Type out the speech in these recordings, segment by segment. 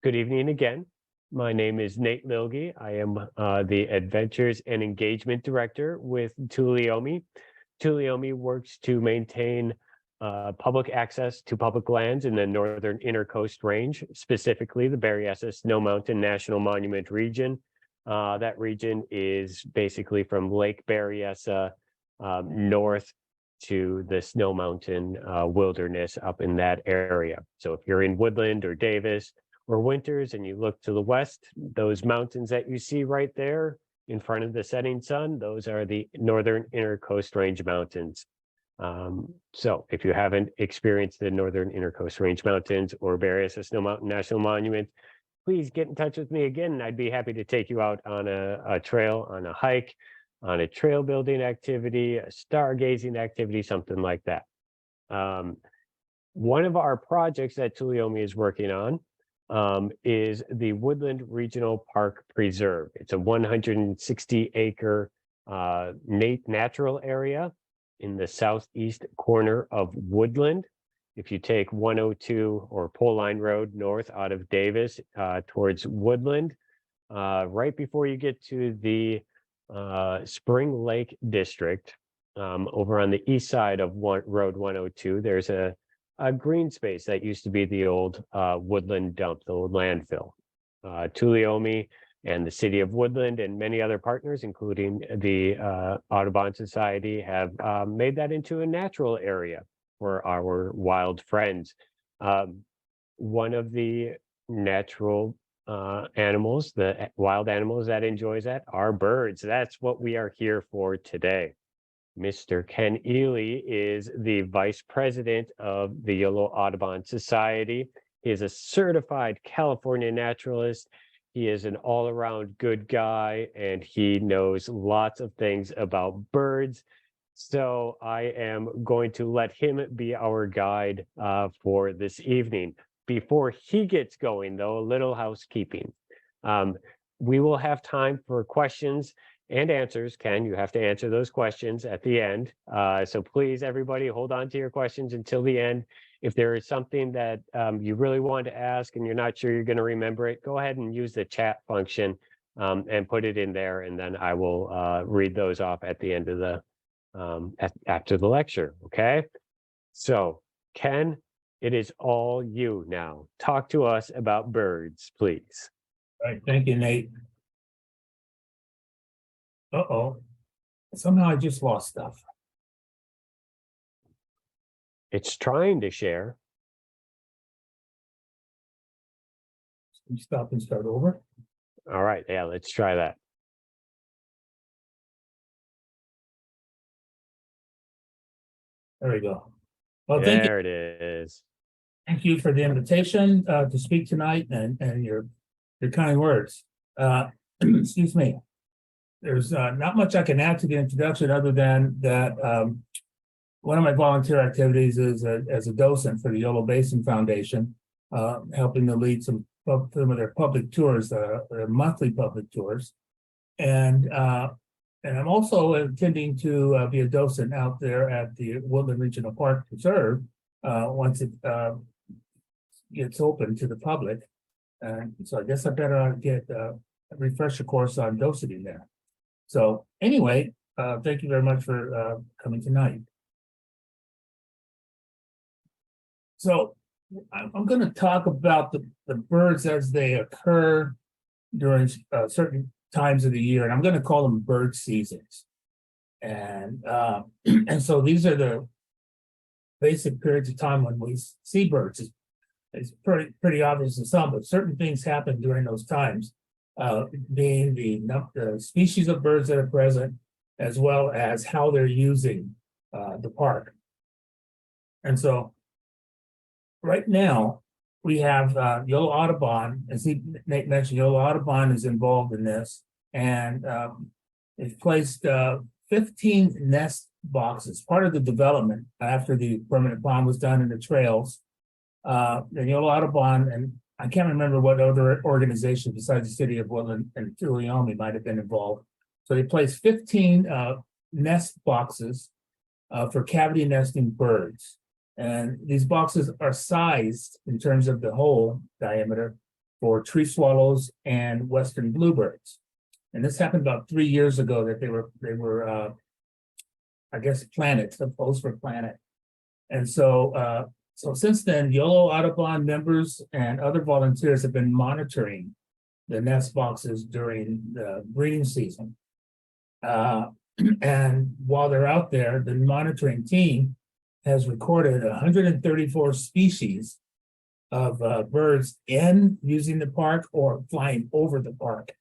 Good evening again. My name is Nate Lilge. I am the Adventures and Engagement Director with Tuolumne. Tuolumne works to maintain public access to public lands in the northern Intercoast Range, specifically the Berryessa Snow Mountain National Monument region. That region is basically from Lake Berryessa north to the Snow Mountain wilderness up in that area. So if you're in Woodland or Davis or Winters and you look to the west, those mountains that you see right there in front of the setting sun, those are the Northern Intercoast Range Mountains. So if you haven't experienced the Northern Intercoast Range Mountains or Berryessa Snow Mountain National Monument, please get in touch with me again, and I'd be happy to take you out on a trail, on a hike, on a trail building activity, a stargazing activity, something like that. One of our projects that Tuolumne is working on is the Woodland Regional Park Preserve. It's a 160-acre natural area in the southeast corner of Woodland. If you take 102 or Pole Line Road north out of Davis towards Woodland, right before you get to the Spring Lake District, over on the east side of Road 102, there's a green space that used to be the old woodland dump, the old landfill. Tuolumne and the city of Woodland and many other partners, including the Audubon Society, have made that into a natural area for our wild friends. One of the natural animals, the wild animals that enjoys that, are birds. That's what we are here for today. Mr. Ken Ealy is the vice president of the Yolo Audubon Society. He is a certified California naturalist. He is an all-around good guy, and he knows lots of things about birds. So I am going to let him be our guide for this evening. Before he gets going, though, a little housekeeping. We will have time for questions and answers. Ken, you have to answer those questions at the end. So please, everybody, hold on to your questions until the end. If there is something that you really want to ask and you're not sure you're going to remember it, go ahead and use the chat function and put it in there, and then I will read those off at the end of the after the lecture. Okay. So Ken, it is all you now. Talk to us about birds, please. All right, thank you, Nate. Uh-oh, somehow I just lost stuff. It's trying to share. Can you stop and start over? All right, yeah, let's try that. There we go. Well, there it is. Thank you for the invitation to speak tonight and your kind words. Excuse me. There's not much I can add to the introduction other than that one of my volunteer activities is as a docent for the Yolo Basin Foundation, helping to lead some of their public tours, their monthly public tours. And I'm also intending to be a docent out there at the Woodland Regional Park Preserve once it gets open to the public. And so I guess I better get a refresher course on docenting there. So anyway, thank you very much for coming tonight. So I'm going to talk about the birds as they occur during certain times of the year, and I'm going to call them bird seasons. And so these are the basic periods of time when we see birds. It's pretty obvious to some, but certain things happen during those times. Being the species of birds that are present, as well as how they're using the park. And so right now, we have Yolo Audubon, as Nate mentioned, Yolo Audubon is involved in this, and they've placed 15 nest boxes, part of the development after the permanent pond was done in the trails. And Yolo Audubon, and I can't remember what other organization besides the city of Woodland and Tuolumne might have been involved. So they placed 15 nest boxes for cavity nesting birds. And these boxes are sized in terms of the hole diameter for tree swallows and western bluebirds. And this happened about 3 years ago that they were I guess planted, supposed for planet. And so so since then, Yolo Audubon members and other volunteers have been monitoring the nest boxes during the breeding season. And while they're out there, the monitoring team has recorded 134 species of birds using the park or flying over the park.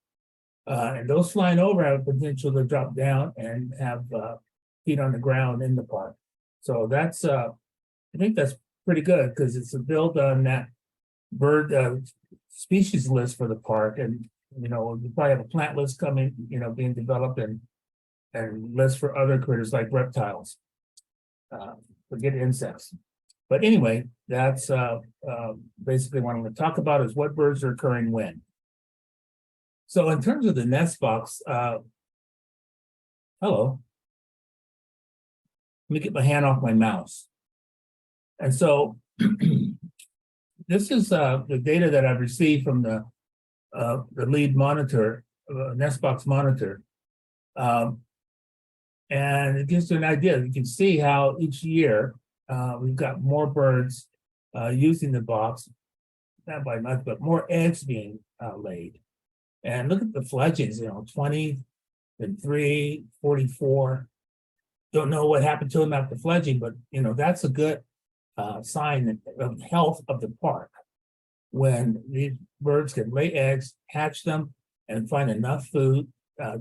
And those flying over have potential to drop down and have feet on the ground in the park. So that's, I think that's pretty good because it's a build on that bird species list for the park. And, you know, we probably have a plant list coming, you know, being developed and lists for other critters like reptiles. Forget insects. But anyway, that's basically what I'm going to talk about is what birds are occurring when. So in terms of the nest box, hello. Let me get my hand off my mouse. And so this is the data that I've received from the lead monitor, nest box monitor. And it gives you an idea. You can see how each year we've got more birds using the box, not by much, but more eggs being laid. And look at the fledglings, you know, 20, then 3, 44. Don't know what happened to them after fledging, but, you know, that's a good sign of health of the park. When these birds can lay eggs, hatch them, and find enough food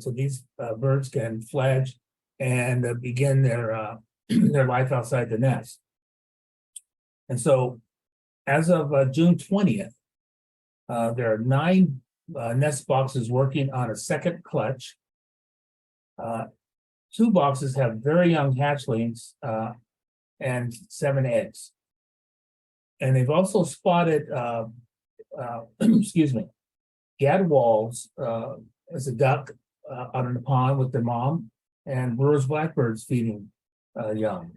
so these birds can fledge and begin their life outside the nest. And so as of June 20th, there are 9 nest boxes working on a second clutch. 2 boxes have very young hatchlings and 7 eggs. And they've also spotted, excuse me, gadwalls as a duck out in the pond with their mom, and Brewer's blackbirds feeding young.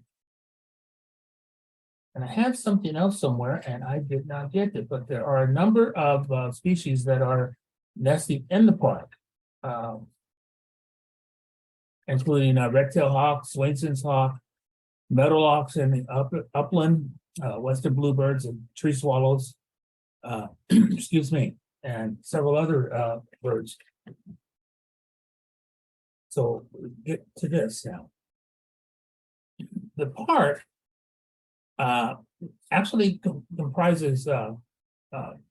And I have something else somewhere, and I did not get it, but there are a number of species that are nesting in the park, including red-tailed hawk, SWAINSON'S hawk, meadowlarks in the upland, western bluebirds and tree swallows, excuse me, and several other birds. So we get to this now. The park actually comprises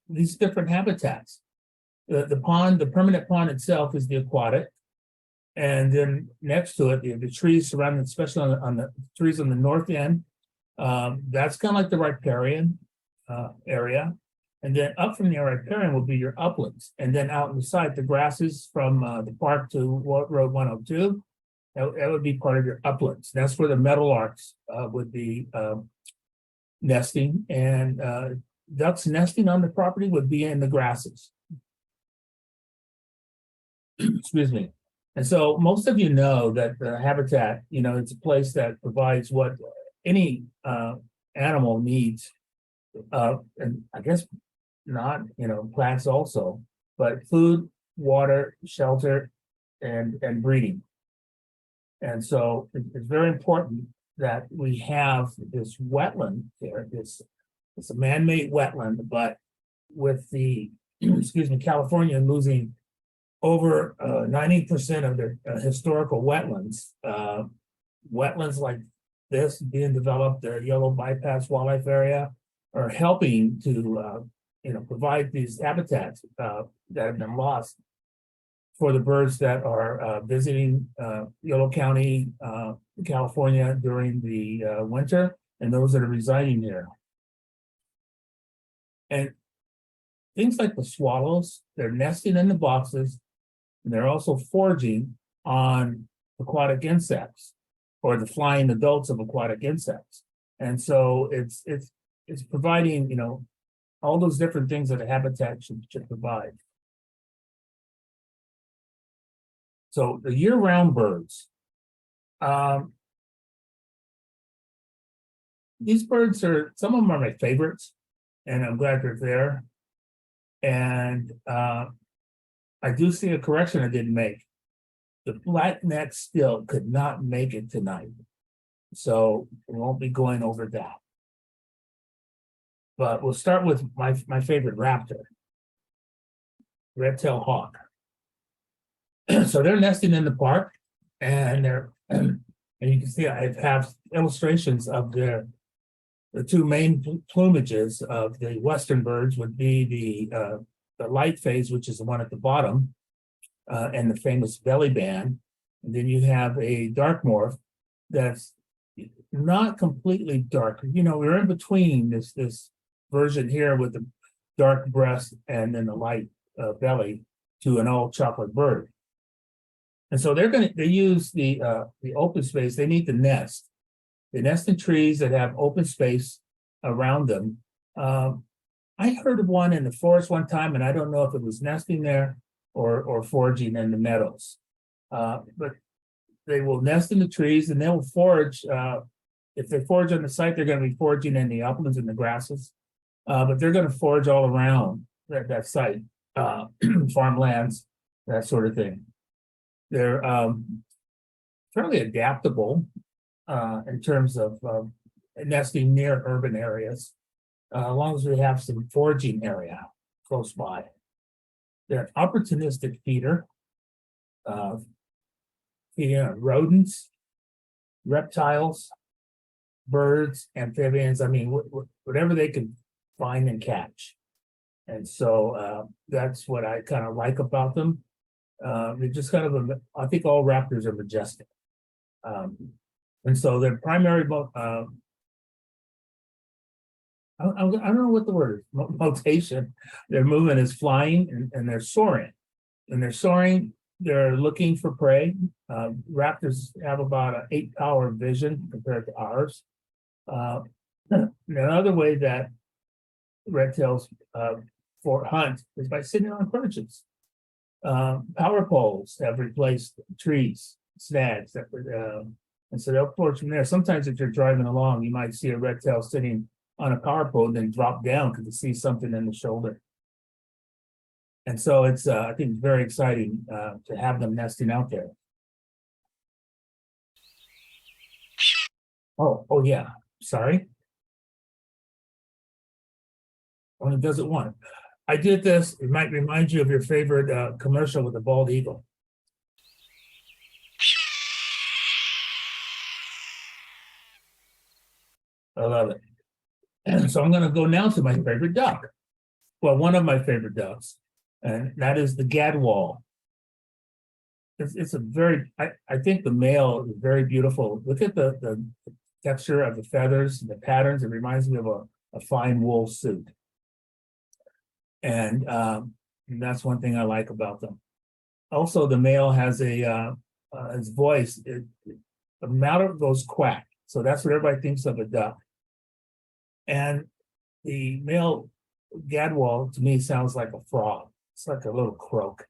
these different habitats. The pond, the permanent pond itself is the aquatic. And then next to it, the trees surrounding, especially on the trees on the north end, that's kind of like the riparian area. And then up from the riparian will be your uplands. And then out in the side, the grasses from the park to Road 102, that would be part of your uplands. That's where the meadowlarks would be nesting. And ducks nesting on the property would be in the grasses. Excuse me. And so most of you know that the habitat, you know, it's a place that provides what any animal needs. And I guess not, you know, plants also, but food, water, shelter, and breeding. And so it's very important that we have this wetland here. It's a man-made wetland, but with the, excuse me, California losing over 90% of their historical wetlands. Wetlands like this being developed, the Yolo Bypass Wildlife Area, are helping to you know, provide these habitats that have been lost for the birds that are visiting Yolo County, California during the winter, and those that are residing here. And things like the swallows, they're nesting in the boxes. And they're also foraging on aquatic insects or the flying adults of aquatic insects. And so it's providing, you know, all those different things that a habitat should provide. So the year-round birds. These birds are, some of them are my favorites, and I'm glad they're there. And I do see a correction I didn't make. The black-necked still could not make it tonight. So we won't be going over that. But we'll start with my favorite raptor, red-tailed hawk. So they're nesting in the park, and they're and you can see I have illustrations of the two main plumages of the western birds would be the light phase, which is the one at the bottom, and the famous belly band. And then you have a dark morph that's not completely dark. You know, we're in between this version here with the dark breast and then the light belly to an all chocolate bird. And so they use the open space. They need to nest. They nest in trees that have open space around them. I heard of one in the forest one time, and I don't know if it was nesting there or foraging in the meadows. But they will nest in the trees, and they will forage. If they forage on the site, they're going to be foraging in the uplands and the grasses. But they're going to forage all around that site, farmlands, that sort of thing. They're fairly adaptable in terms of nesting near urban areas, as long as we have some foraging area close by. They're an opportunistic feeder, feeding on rodents, reptiles, birds, amphibians. I mean, whatever they can find and catch. And so that's what I kind of like about them. They're just kind of, I think all raptors are majestic. And so their primary, I don't know what the word is, motation. Their movement is flying and they're soaring. And they're soaring, they're looking for prey. Raptors have about an 8-hour vision compared to ours. Another way that red-tails for hunt is by sitting on perches. Power poles have replaced trees, snags, and so they'll forage from there. Sometimes if you're driving along, you might see a red tail sitting on a power pole and then drop down because it sees something in the shoulder. And so it's, I think it's very exciting to have them nesting out there. Oh yeah, sorry. Only does it one. I did this, it might remind you of your favorite commercial with the bald eagle. I love it. And so I'm going to go now to my favorite duck. Well, one of my favorite ducks, and that is the gadwall. It's a very, I think the male is very beautiful. Look at the texture of the feathers, the patterns. It reminds me of a fine wool suit. And that's one thing I like about them. Also, the male has his voice, the mouth goes quack. So that's what everybody thinks of a duck. And the male gadwall, to me, sounds like a frog. It's like a little croak.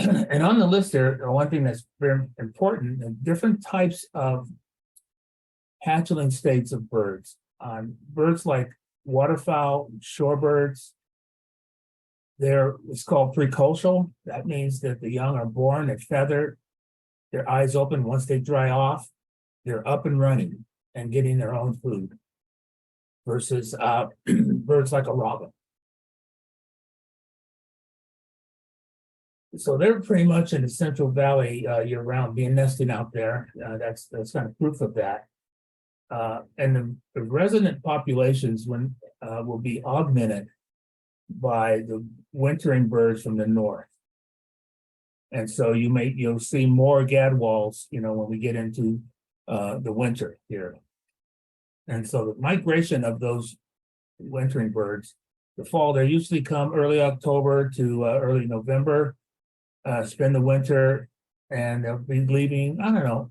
And on the list there, one thing that's very important, different types of hatchling states of birds. Birds like waterfowl, shorebirds, it's called precocial. That means that the young are born at feathered, their eyes open. Once they dry off, they're up and running and getting their own food. Versus birds like a robin. So they're pretty much in the Central Valley year-round, being nesting out there. That's kind of proof of that. And the resident populations will be augmented by the wintering birds from the north. And so you'll see more gadwalls, when we get into the winter here. And so the migration of those wintering birds, the fall, they usually come early October to early November, spend the winter, and they'll be leaving, I don't know,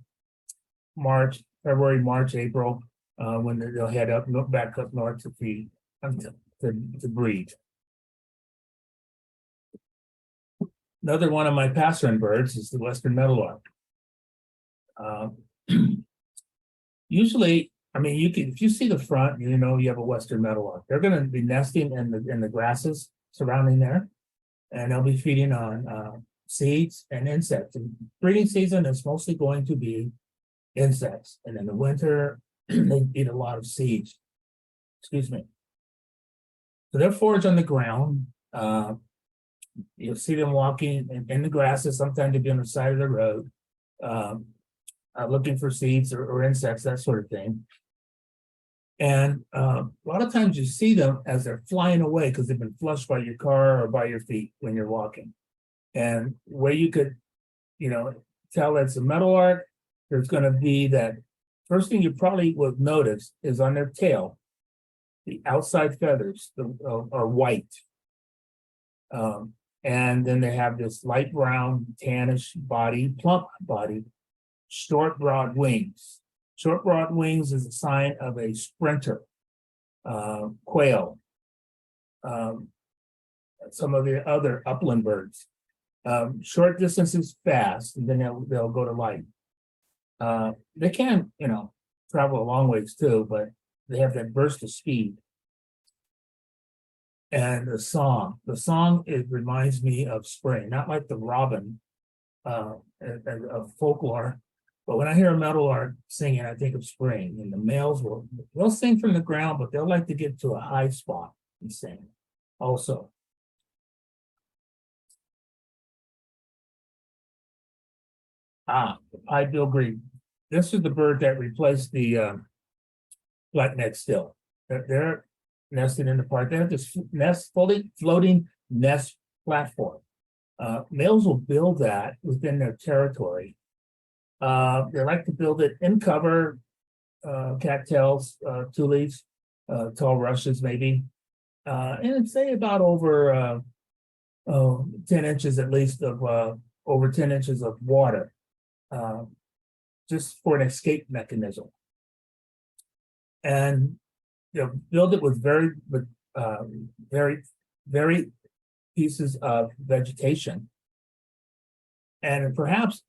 February, March, April, when they'll head back up north to feed, to breed. Another one of my passerine birds is the western meadowlark. Usually, I mean, if you see the front, you have a western meadowlark. They're going to be nesting in the grasses. surrounding there, and they'll be feeding on seeds and insects. And breeding season is mostly going to be insects, and in the winter they eat a lot of seeds. Excuse me. So they'll forage on the ground. You'll see them walking in the grasses. Sometimes they'll be on the side of the road, looking for seeds or insects, that sort of thing. And a lot of times you see them as they're flying away because they've been flushed by your car or by your feet when you're walking. And where you could, tell that's a meadowlark, there's going to be that first thing you probably would notice is on their tail, the outside feathers are white. And then they have this light brown, tannish body, plump body, short, broad wings. Short, broad wings is a sign of a sprinter, quail, some of the other upland birds. Short distances fast, and then they'll go to light. They can, travel a long ways too, but they have that burst of speed. And the song, it reminds me of spring, not like the robin of folklore, but when I hear a meadowlark singing, I think of spring. And the males they'll sing from the ground, but they'll like to get to a high spot and sing also. The pied-billed grebe. This is the bird that replaced the black-necked still. They're nested in the park. They have this floating nest platform. Males will build that within their territory. They like to build it in cover, cattails, tulies, tall rushes maybe, and say about over 10 inches at least of over 10 inches of water, just for an escape mechanism. And they'll build it with very pieces of vegetation. And perhaps,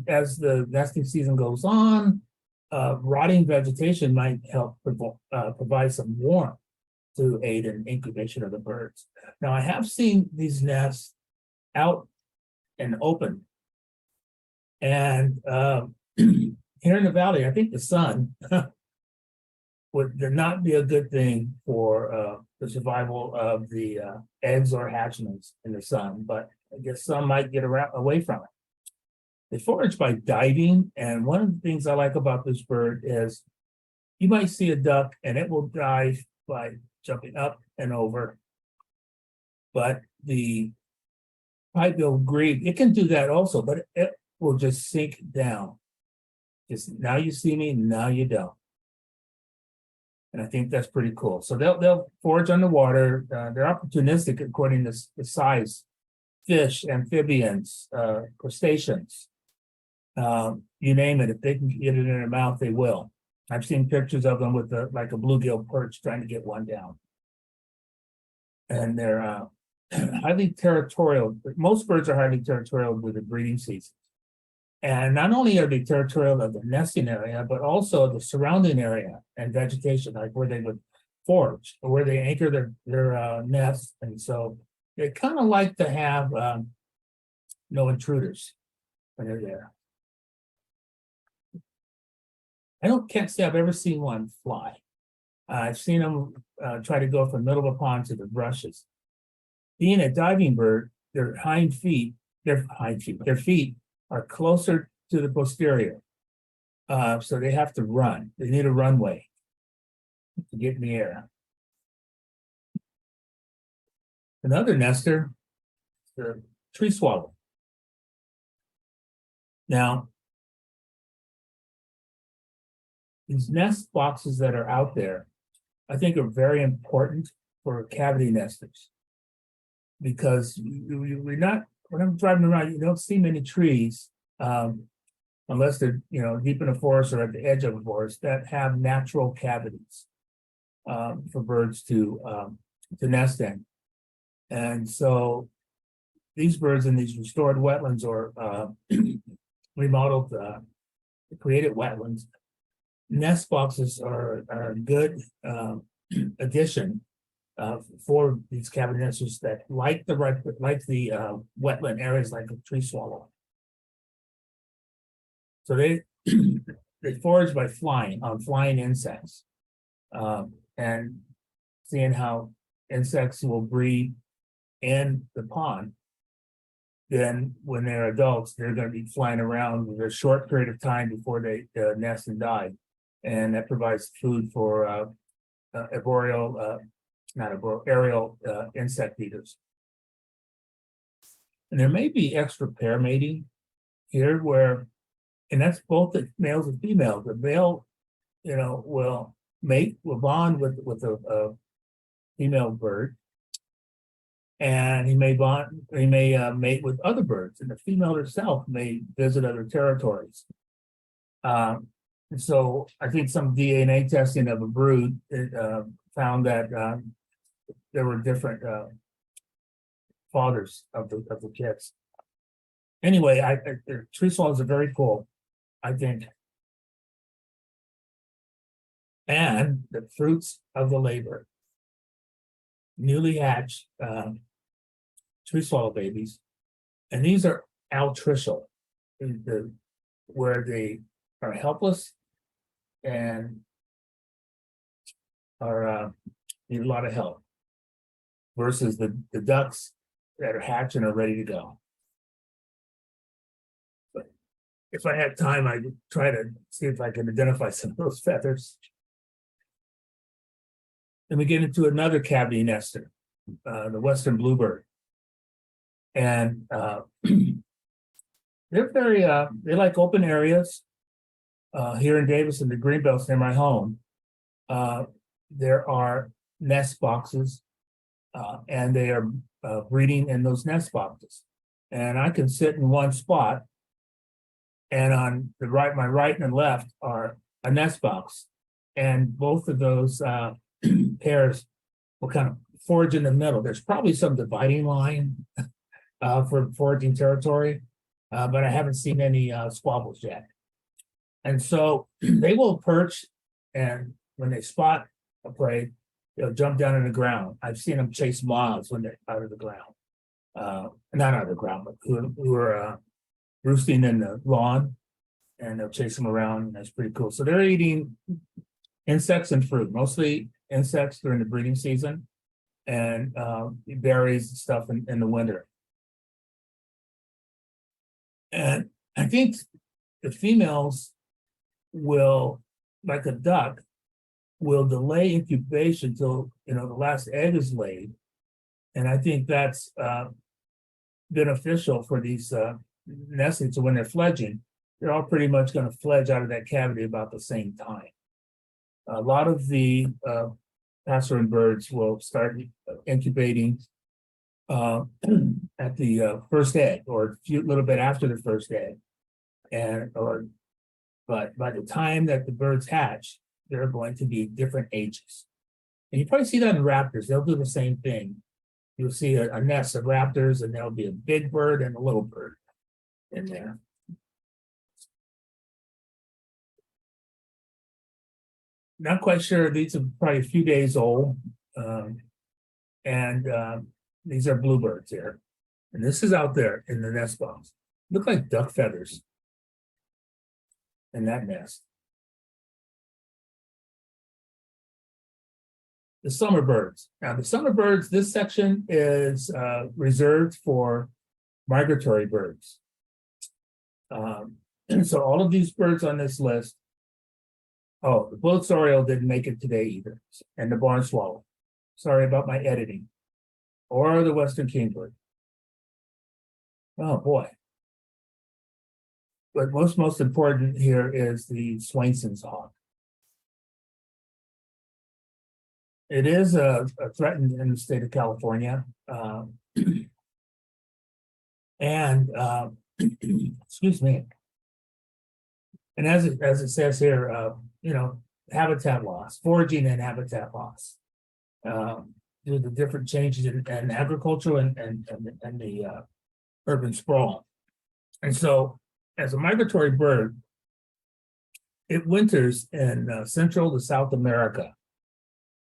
as the nesting season goes on, rotting vegetation might help provide some warmth to aid in incubation of the birds. Now, I have seen these nests out and open. And here in the valley, I think the sun would not be a good thing for the survival of the eggs or hatchlings in the sun, but I guess some might get away from it. They forage by diving, and one of the things I like about this bird is you might see a duck and it will dive by jumping up and over, but the pied-billed grebe, it can do that also, but it will just sink down. Just now you see me, now you don't. And I think that's pretty cool. So they'll forage on the water. They're opportunistic according to the size. Fish, amphibians, crustaceans, you name it. If they can get it in their mouth, they will. I've seen pictures of them with like a bluegill perch trying to get one down. And they're highly territorial. Most birds are highly territorial with the breeding season. And not only are they territorial of the nesting area, but also the surrounding area and vegetation, like where they would forage or where they anchor their nests. And so they kind of like to have no intruders when they're there. Can't say I've ever seen one fly. I've seen them try to go from the middle of a pond to the brushes. Being a diving bird, their feet are closer to the posterior. So they have to run. They need a runway to get in the air. Another nester, the tree swallow. Now, these nest boxes that are out there, I think are very important for cavity nesters. Because we're not, when I'm driving around, you don't see many trees, unless they're deep in a forest or at the edge of a forest, that have natural cavities for birds to nest in. And so these birds in these restored wetlands or remodeled, created wetlands, nest boxes are a good addition for these cavity nesters that like the wetland areas like a tree swallow. So they they forage by flying insects, and seeing how insects will breed in the pond. Then when they're adults, they're going to be flying around with a short period of time before they nest and die. And that provides food for aerial insect eaters. And there may be extra pair mating here and that's both the males and females. The male, will bond with a female bird. And he may mate with other birds, and the female herself may visit other territories. And so I think some DNA testing of a brood found that there were different fathers of the kids. Anyway, tree swallows are very cool, I think. And the fruits of the labor. Newly hatched tree swallow babies, and these are altricial, where they are helpless and are need a lot of help, versus the ducks that are hatched and are ready to go. But if I had time, I'd try to see if I can identify some of those feathers. Then we get into another cavity nester, the western bluebird. And they're very, they like open areas. Here in Davis, in the greenbelts near my home, there are nest boxes, and they are breeding in those nest boxes. And I can sit in one spot, and on the right, my right and left are a nest box. And both of those pairs will kind of forage in the middle. There's probably some dividing line for foraging territory, but I haven't seen any squabbles yet. And so they will perch, and when they spot a prey, they'll jump down in the ground. I've seen them chase moths when they're out of the ground. Not out of the ground, but who are roosting in the lawn, and they'll chase them around, and that's pretty cool. So they're eating insects and fruit, mostly insects during the breeding season, and berries and stuff in the winter. And I think the females will, like a duck, will delay incubation till the last egg is laid. And I think that's beneficial for these nestlings. So when they're fledging, they're all pretty much going to fledge out of that cavity about the same time. A lot of the passerine birds will start incubating at the first egg, or a little bit after the first egg, but by the time that the birds hatch, they're going to be different ages. And you probably see that in raptors. They'll do the same thing. You'll see a nest of raptors, and there'll be a big bird and a little bird in there. Not quite sure. These are probably a few days old. These are bluebirds here. And this is out there in the nest box. Look like duck feathers in that nest. The summer birds. Now, the summer birds, this section is reserved for migratory birds. So all of these birds on this list. Oh, the Bullock's oriole didn't make it today either, and the barn swallow. Sorry about my editing. Or the western kingbird. Oh boy. But most important here is the SWAINSON'S hawk. It is threatened in the state of California. Excuse me. And as it says here, habitat loss, foraging and habitat loss, due to the different changes in agriculture and the urban sprawl. And so, as a migratory bird, it winters in Central to South America,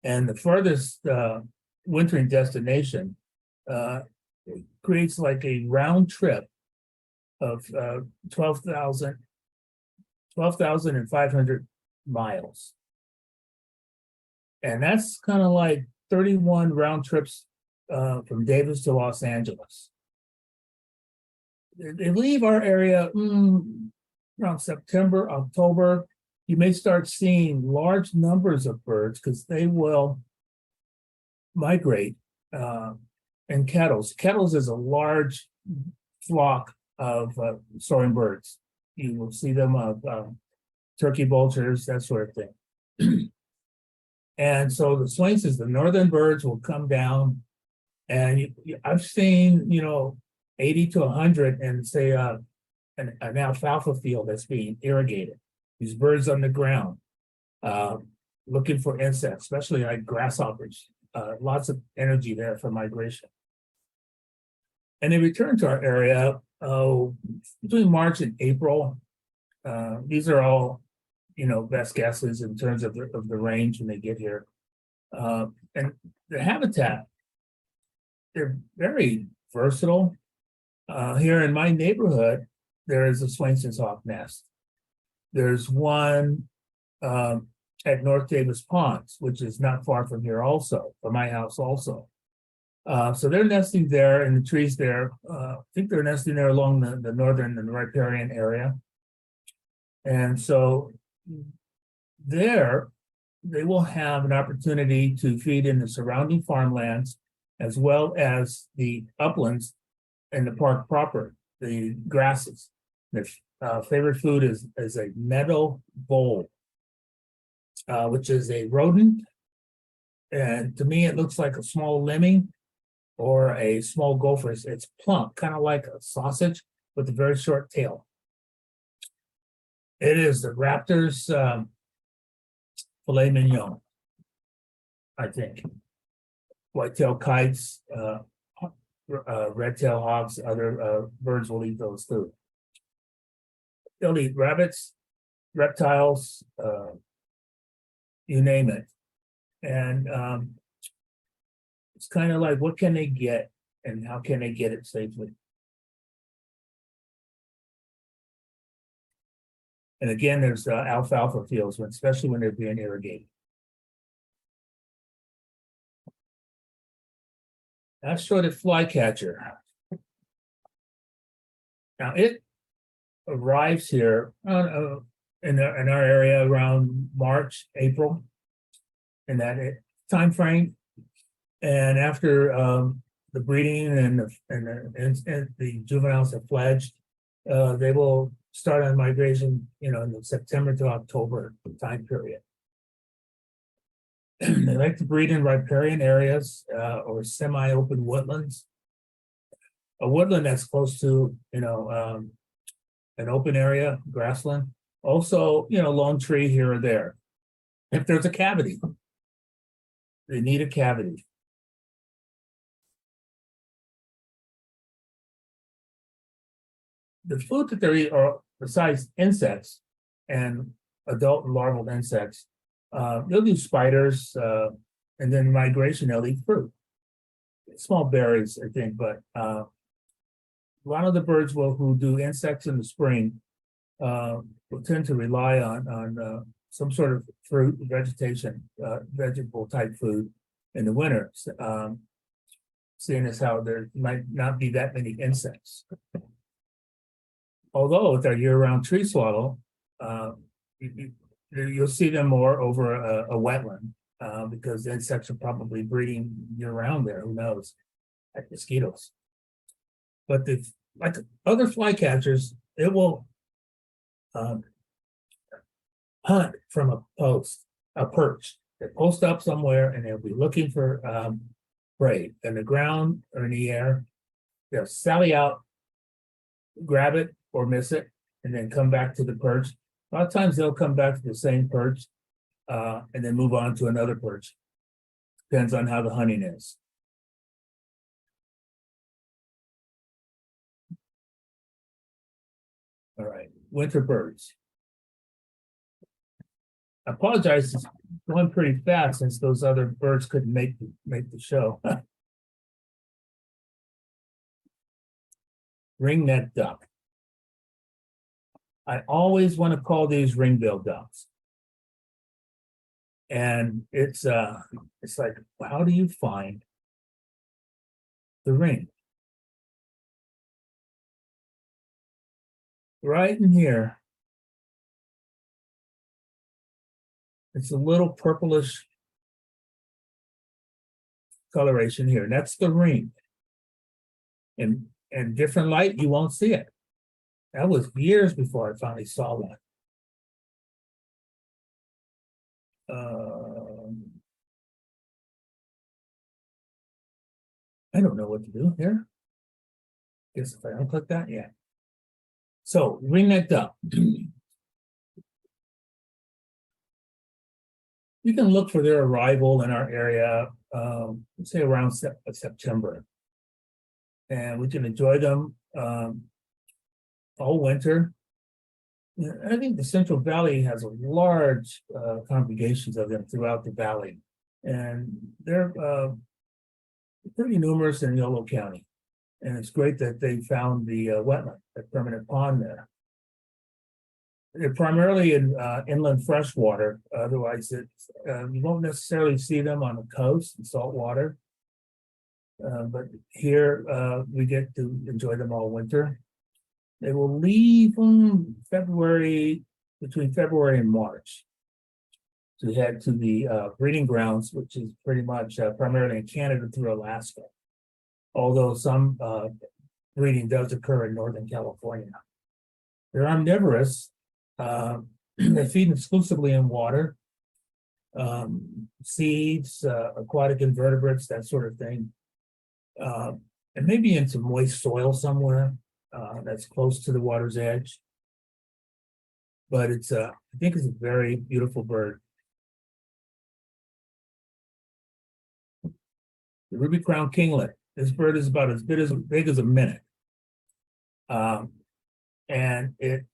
and the furthest wintering destination, it creates like a round trip of 12,500 miles. And that's kind of like 31 round trips from Davis to Los Angeles. They leave our area around September, October. You may start seeing large numbers of birds because they will migrate in kettles. Kettles is a large flock of soaring birds. You will see them of turkey vultures, that sort of thing. And so the SWAINSON'S, the northern birds, will come down, and I've seen 80 to 100 and say an alfalfa field that's being irrigated. These birds on the ground looking for insects, especially like grasshoppers. Lots of energy there for migration. And they return to our area between March and April. These are all best guesses in terms of the range when they get here. And the habitat, they're very versatile. Here in my neighborhood, there is a SWAINSON'S hawk nest. There's one at North Davis Ponds, which is not far from here also, from my house also. So they're nesting there in the trees there. I think they're nesting there along the northern and riparian area. And so there, they will have an opportunity to feed in the surrounding farmlands as well as the uplands in the park proper, the grasses. Their favorite food is a meadow vole, which is a rodent. And to me, it looks like a small lemming or a small gopher. It's plump, kind of like a sausage with a very short tail. It is the raptor's filet mignon, I think. White-tailed kites, red-tailed hawks, other birds will eat those too. They'll eat rabbits, reptiles, you name it. And it's kind of like, what can they get and how can they get it safely? And again, there's alfalfa fields, especially when they're being irrigated. That's short of flycatcher. Now it arrives here in our area around March, April, in that time frame. And after the breeding and the juveniles have fledged, they will start on migration, in the September to October time period. They like to breed in riparian areas or semi-open woodlands. A woodland that's close to, an open area, grassland. Also, lone tree here or there. If there's a cavity, they need a cavity. The food that they eat are, besides insects and adult and larval insects, they'll do spiders, and then migration, they'll eat fruit. Small berries, I think, but a lot of the birds who do insects in the spring will tend to rely on some sort of fruit, vegetation, vegetable type food in the winter, seeing as how there might not be that many insects. Although if they're year-round tree swallow, you'll see them more over a wetland because the insects are probably breeding year-round there. Who knows? Like mosquitoes. But like other flycatchers, it will hunt from a perch. They post up somewhere and they'll be looking for prey in the ground or in the air. They'll sally out, grab it or miss it, and then come back to the perch. A lot of times they'll come back to the same perch and then move on to another perch. Depends on how the hunting is. All right, winter birds. I apologize, it's going pretty fast since those other birds couldn't make the show. Ringneck duck. I always want to call these ring-billed ducks. And it's like, how do you find the ring? Right in here, it's a little purplish coloration here, and that's the ring. And different light, you won't see it. That was years before I finally saw one. I don't know what to do here. Guess if I unclick that, yeah. So ringneck duck. You can look for their arrival in our area, let's say around September. And we can enjoy them all winter. I think the Central Valley has a large congregations of them throughout the valley. And they're pretty numerous in Yolo County. And it's great that they found the wetland, the permanent pond there. They're primarily in inland freshwater. Otherwise, you won't necessarily see them on the coast in salt water. But here we get to enjoy them all winter. They will leave between February and March to head to the breeding grounds, which is pretty much primarily in Canada through Alaska. Although some breeding does occur in Northern California. They're omnivorous. They feed exclusively in water, seeds, aquatic invertebrates, that sort of thing. And maybe in some moist soil somewhere that's close to the water's edge. But it's I think it's a very beautiful bird. The ruby-crowned kinglet. This bird is about as big as a minute. And it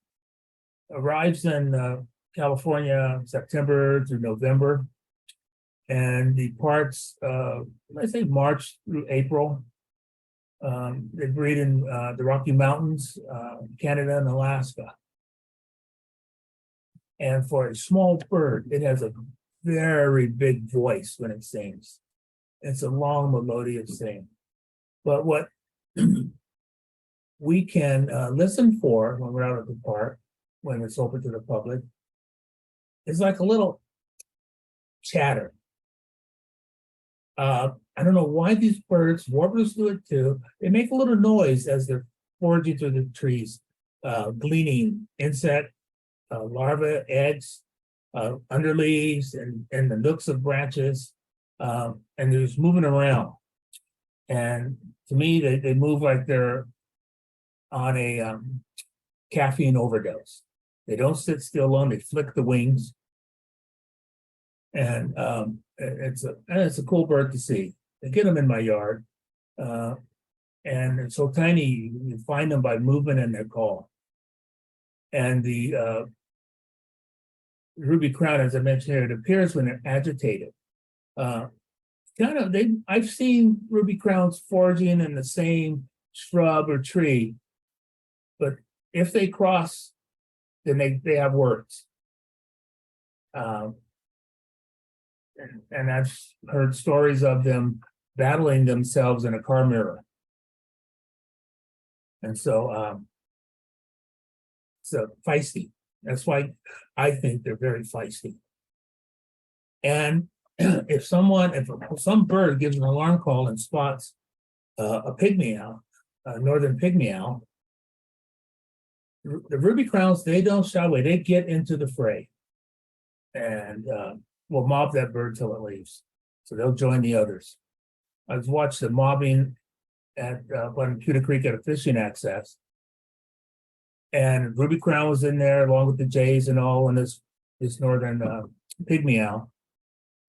arrives in California September through November and departs, I say March through April. They breed in the Rocky Mountains, Canada and Alaska. And for a small bird, it has a very big voice when it sings. It's a long, melodious sing. But what we can listen for when we're out at the park, when it's open to the public, is like a little chatter. I don't know why these birds, warblers do it too. They make a little noise as they're foraging through the trees, gleaning insect, larvae, eggs, underleaves, and the nooks of branches, and they're just moving around. And to me, they move like they're on a caffeine overdose. They don't sit still long, they flick the wings. And it's a cool bird to see. I get them in my yard. And it's so tiny, you find them by movement in their call. And the ruby crown, as I mentioned here, it appears when they're agitated. I've seen ruby crowns foraging in the same shrub or tree, but if they cross, then they have words. And I've heard stories of them battling themselves in a car mirror. And so feisty. That's why I think they're very feisty. And if some bird gives an alarm call and spots a pygmy owl, a northern pygmy owl, the ruby crowns, they don't shy away. They get into the fray and will mob that bird till it leaves. So they'll join the others. I've watched the mobbing at on Pewter Creek at a fishing access. And ruby crown was in there along with the jays and all, and this northern pygmy owl.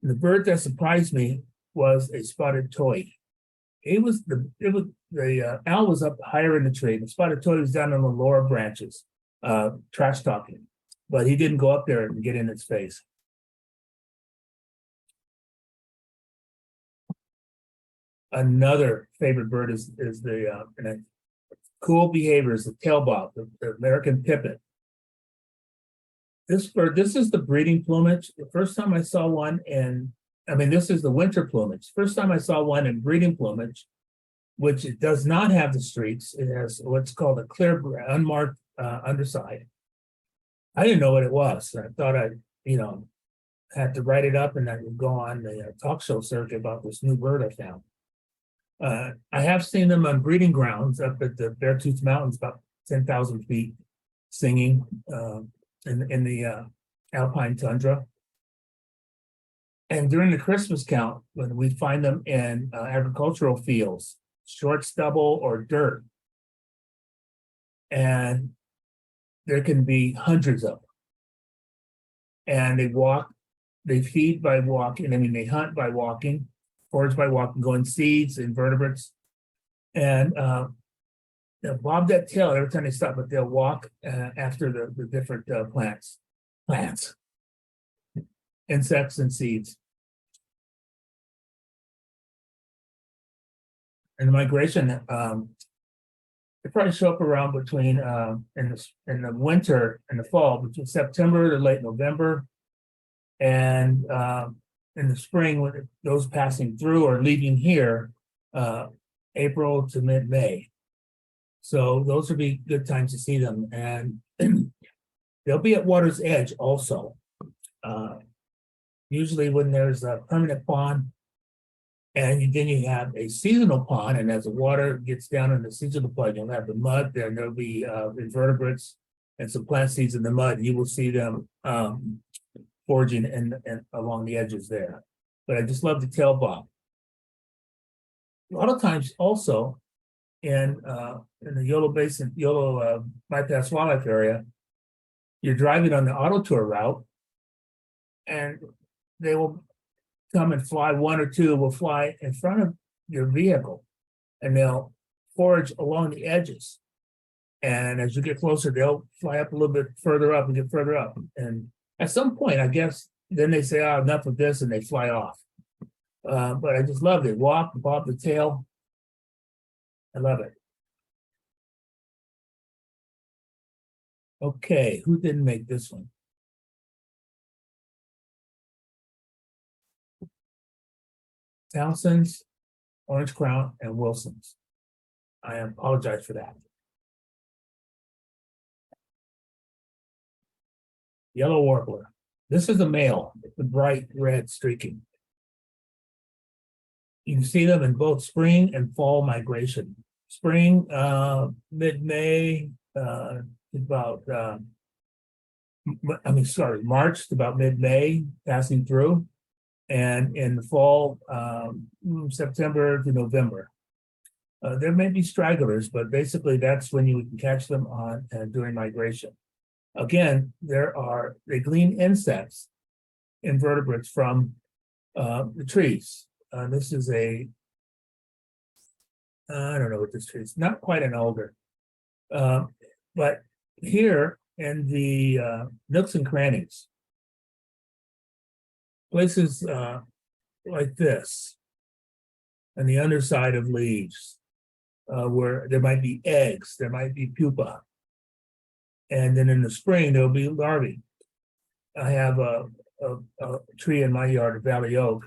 And the bird that surprised me was a spotted toy. The owl was up higher in the tree. The spotted toy was down on the lower branches, trash talking, but he didn't go up there and get in its face. Another favorite bird is the and a cool behavior is the tail bob, the American pipit. This bird, this is the breeding plumage. The first time I saw one this is the winter plumage. First time I saw one in breeding plumage, which it does not have the streaks. It has what's called a clear, unmarked underside. I didn't know what it was. I thought I, had to write it up and I would go on the talk show circuit about this new bird I found. I have seen them on breeding grounds up at the Beartooth Mountains, about 10,000 feet, singing in the alpine tundra. And during the Christmas count, when we find them in agricultural fields, short stubble or dirt, and there can be hundreds of them. And they feed by walking. They hunt by walking, forage by walking, going seeds, invertebrates, and they'll bob that tail every time they stop, but they'll walk after the different plants, insects, and seeds. And the migration, they probably show up around between in the winter and the fall, between September to late November, and in the spring when those passing through or leaving here, April to mid-May. So those would be good times to see them, and they'll be at water's edge also. Usually when there's a permanent pond, and then you have a seasonal pond, and as the water gets down in the seasonal pond, you'll have the mud there, and there'll be invertebrates and some plant seeds in the mud. You will see them foraging and along the edges there. But I just love the tail bob. A lot of times also in the Yolo Basin, Yolo bypass wildlife area, you're driving on the auto tour route, and they will come and fly, one or two will fly in front of your vehicle, and they'll forage along the edges. And as you get closer, they'll fly up a little bit further up and get further up. And at some point, I guess, then they say, oh, enough of this, and they fly off. But I just love it. Walk, bob the tail. I love it. Okay, who didn't make this one? Townsend's, Orange Crown, and Wilson's. I apologize for that. Yellow warbler. This is a male, the bright red streaking. You can see them in both spring and fall migration. Spring, mid-May, March to about mid-May, passing through. And in the fall, September to November. There may be stragglers, but basically that's when you can catch them on during migration. Again, they glean insects, invertebrates from the trees. This is I don't know what this tree is, not quite an alder. But here in the nooks and crannies, places like this, and the underside of leaves, where there might be eggs, there might be pupa. And then in the spring, there'll be larvae. I have a tree in my yard, a valley oak,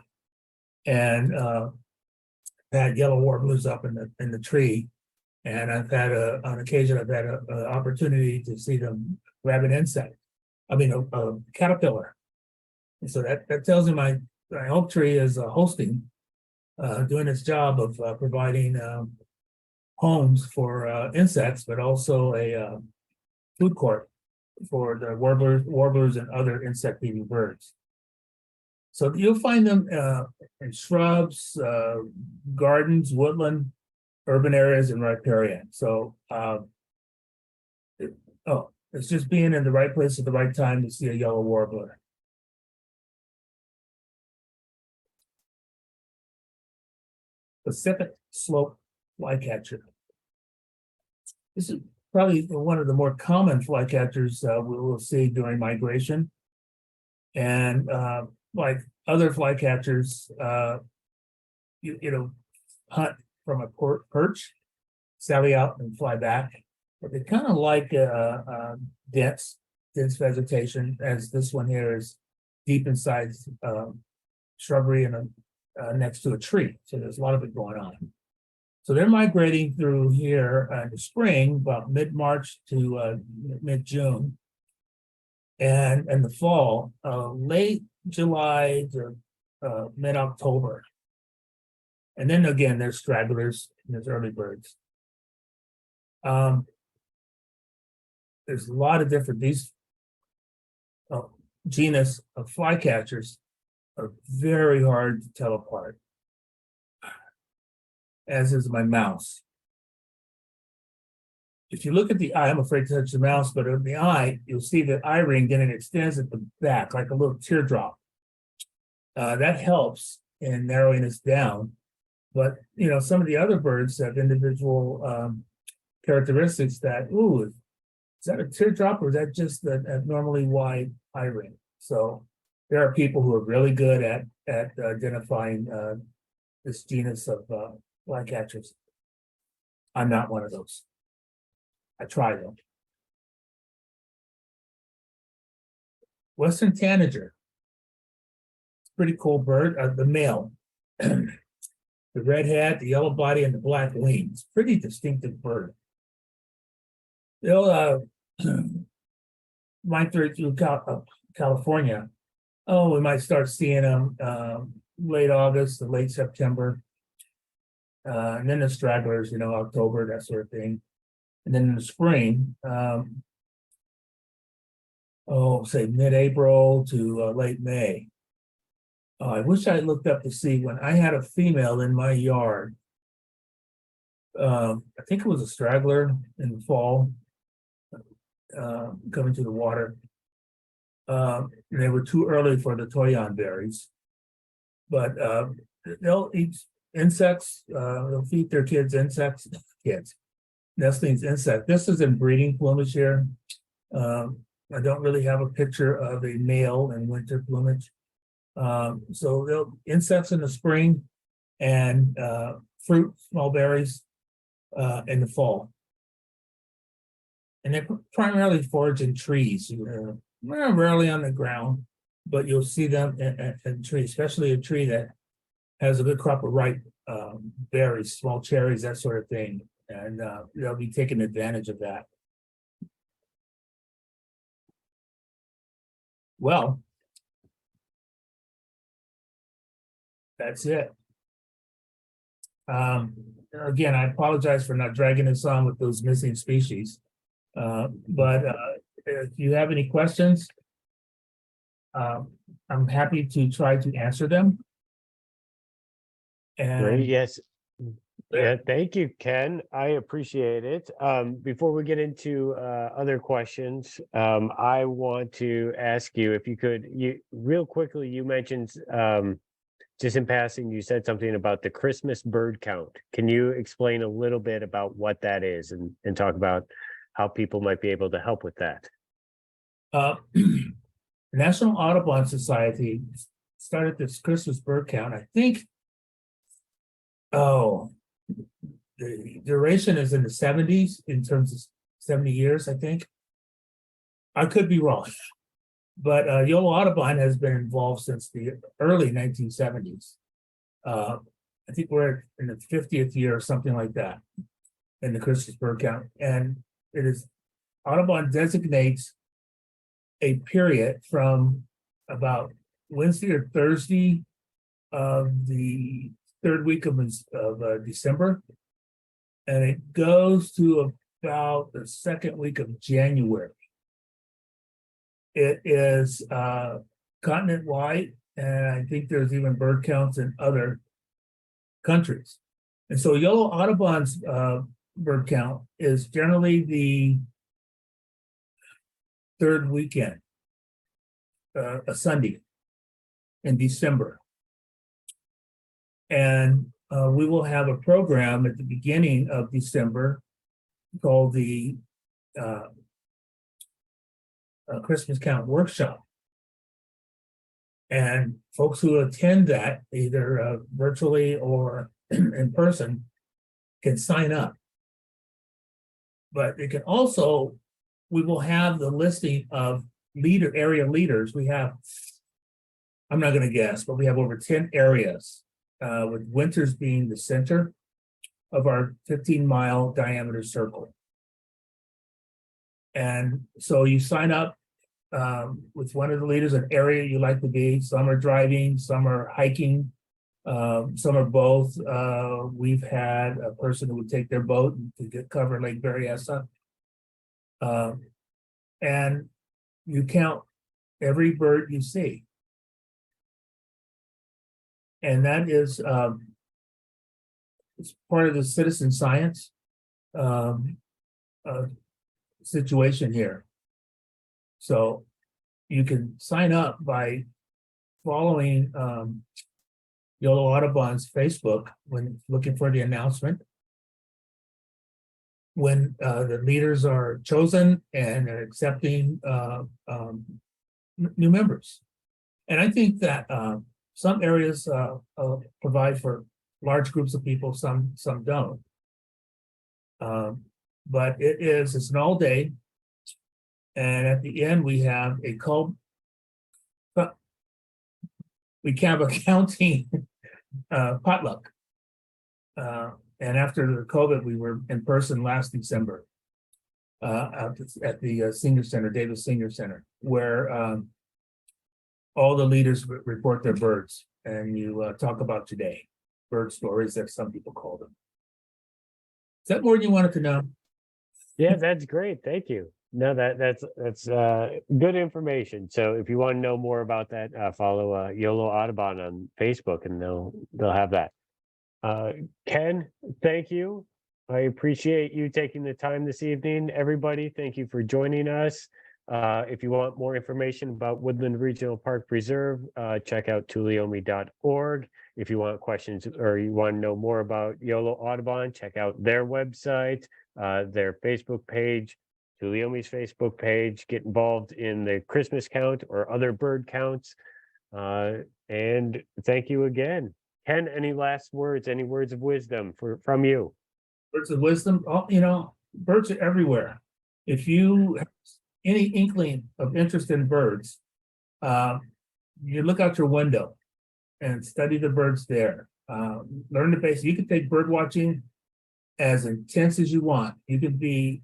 and had yellow warblers up in the tree. And I've had on occasion, I've had an opportunity to see them grab an insect. I mean, a caterpillar. And so that tells me my oak tree is hosting, doing its job of providing homes for insects, but also a food court for the warblers and other insect-eating birds. So you'll find them in shrubs, gardens, woodland, urban areas, and riparian. So it's just being in the right place at the right time to see a yellow warbler. Pacific slope flycatcher. This is probably one of the more common flycatchers we will see during migration. And like other flycatchers, hunt from a perch, sally out and fly back. But they kind of like dense vegetation, as this one here is deep inside shrubbery and next to a tree. So there's a lot of it going on. So they're migrating through here in the spring, about mid-March to mid-June. And in the fall, late July to mid-October. And then again, there's stragglers and there's early birds. There's a lot of different, these genus of flycatchers are very hard to tell apart, as is my mouse. If you look at the eye, I'm afraid to touch the mouse, but in the eye, you'll see the eye ring, then it extends at the back like a little teardrop. That helps in narrowing this down. But, you know, some of the other birds have individual characteristics that, ooh, is that a teardrop or is that just an abnormally wide eye ring? So there are people who are really good at identifying this genus of flycatchers. I'm not one of those. I try though. Western tanager. It's a pretty cool bird. The male. The red hat, the yellow body, and the black wings. Pretty distinctive bird. They'll migrate through California. Oh, we might start seeing them late August to late September. And then the stragglers, you know, October, that sort of thing. And then in the spring, say mid-April to late May. I wish I looked up to see when I had a female in my yard. I think it was a straggler in the fall, coming to the water. They were too early for the toyon berries, but they'll eat insects. They'll feed their kids, nestlings, insects. This is in breeding plumage here. I don't really have a picture of a male in winter plumage. So they'll insects in the spring and fruit, small berries in the fall. And they primarily forage in trees, rarely on the ground, but you'll see them in trees, especially a tree that has a good crop of ripe berries, small cherries, that sort of thing. And they'll be taking advantage of that. Well, that's it. Again, I apologize for not dragging this on with those missing species. But if you have any questions, I'm happy to try to answer them. And Great, yes. Yeah, thank you, Ken. I appreciate it. Before we get into other questions, I want to ask you if you could, real quickly, you mentioned just in passing, you said something about the Christmas bird count. Can you explain a little bit about what that is and talk about how people might be able to help with that? National Audubon Society started this Christmas bird count. I think, the duration is in the 70s in terms of 70 years, I think. I could be wrong, but Yolo Audubon has been involved since the early 1970s. I think we're in the 50th year or something like that in the Christmas bird count. And it is, Audubon designates a period from about Wednesday or Thursday of the third week of December, and it goes to about the second week of January. It is continent-wide, and I think there's even bird counts in other countries. And so Yolo Audubon's bird count is generally the third weekend, a Sunday in December. And we will have a program at the beginning of December called the Christmas Count Workshop. And folks who attend that, either virtually or in person can sign up. But it can also, we will have the listing of area leaders. We have, I'm not going to guess, but we have over 10 areas, with Winters being the center of our 15-mile diameter circle. And so you sign up with one of the leaders, an area you like to be. Some are driving, some are hiking, some are both. We've had a person who would take their boat to cover Lake Berryessa. And you count every bird you see. And that is it's part of the citizen science situation here. So you can sign up by following Yolo Audubon's Facebook when looking for the announcement. When the leaders are chosen and are accepting new members. And I think that some areas provide for large groups of people, some don't. But it's an all day. And at the end, we have a counting potluck. And after the COVID, we were in person last December at the Senior Center, Davis Senior Center, where all the leaders report their birds, and you talk about today, bird stories, that some people call them. Is that more than you wanted to know? Yeah, that's great. Thank you. No, that's good information. So if you want to know more about that, follow Yolo Audubon on Facebook, and they'll have that. Ken, thank you. I appreciate you taking the time this evening. Everybody, thank you for joining us. If you want more information about Woodland Regional Park Preserve, check out tuolumne.org. If you want questions or you want to know more about Yolo Audubon, check out their website, their Facebook page, Tuolumne's Facebook page. Get involved in the Christmas count or other bird counts. And thank you again. Ken, any last words, any words of wisdom from you? Words of wisdom, birds are everywhere. If you have any inkling of interest in birds, you look out your window and study the birds there. Learn the basics. You can take bird watching as intense as you want. You can be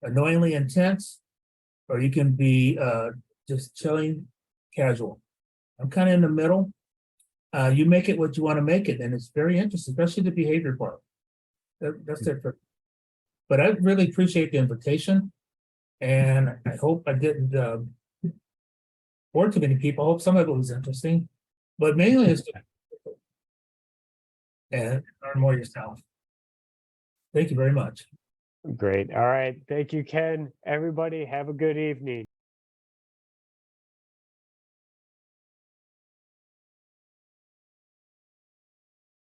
annoyingly intense, or you can be just chilling, casual. I'm kind of in the middle. You make it what you want to make it, and it's very interesting, especially the behavior part. That's it. But I really appreciate the invitation, and I hope I didn't bore too many people. I hope some of it was interesting, but mainly it's and learn more yourself. Thank you very much. Great. All right. Thank you, Ken. Everybody, have a good evening.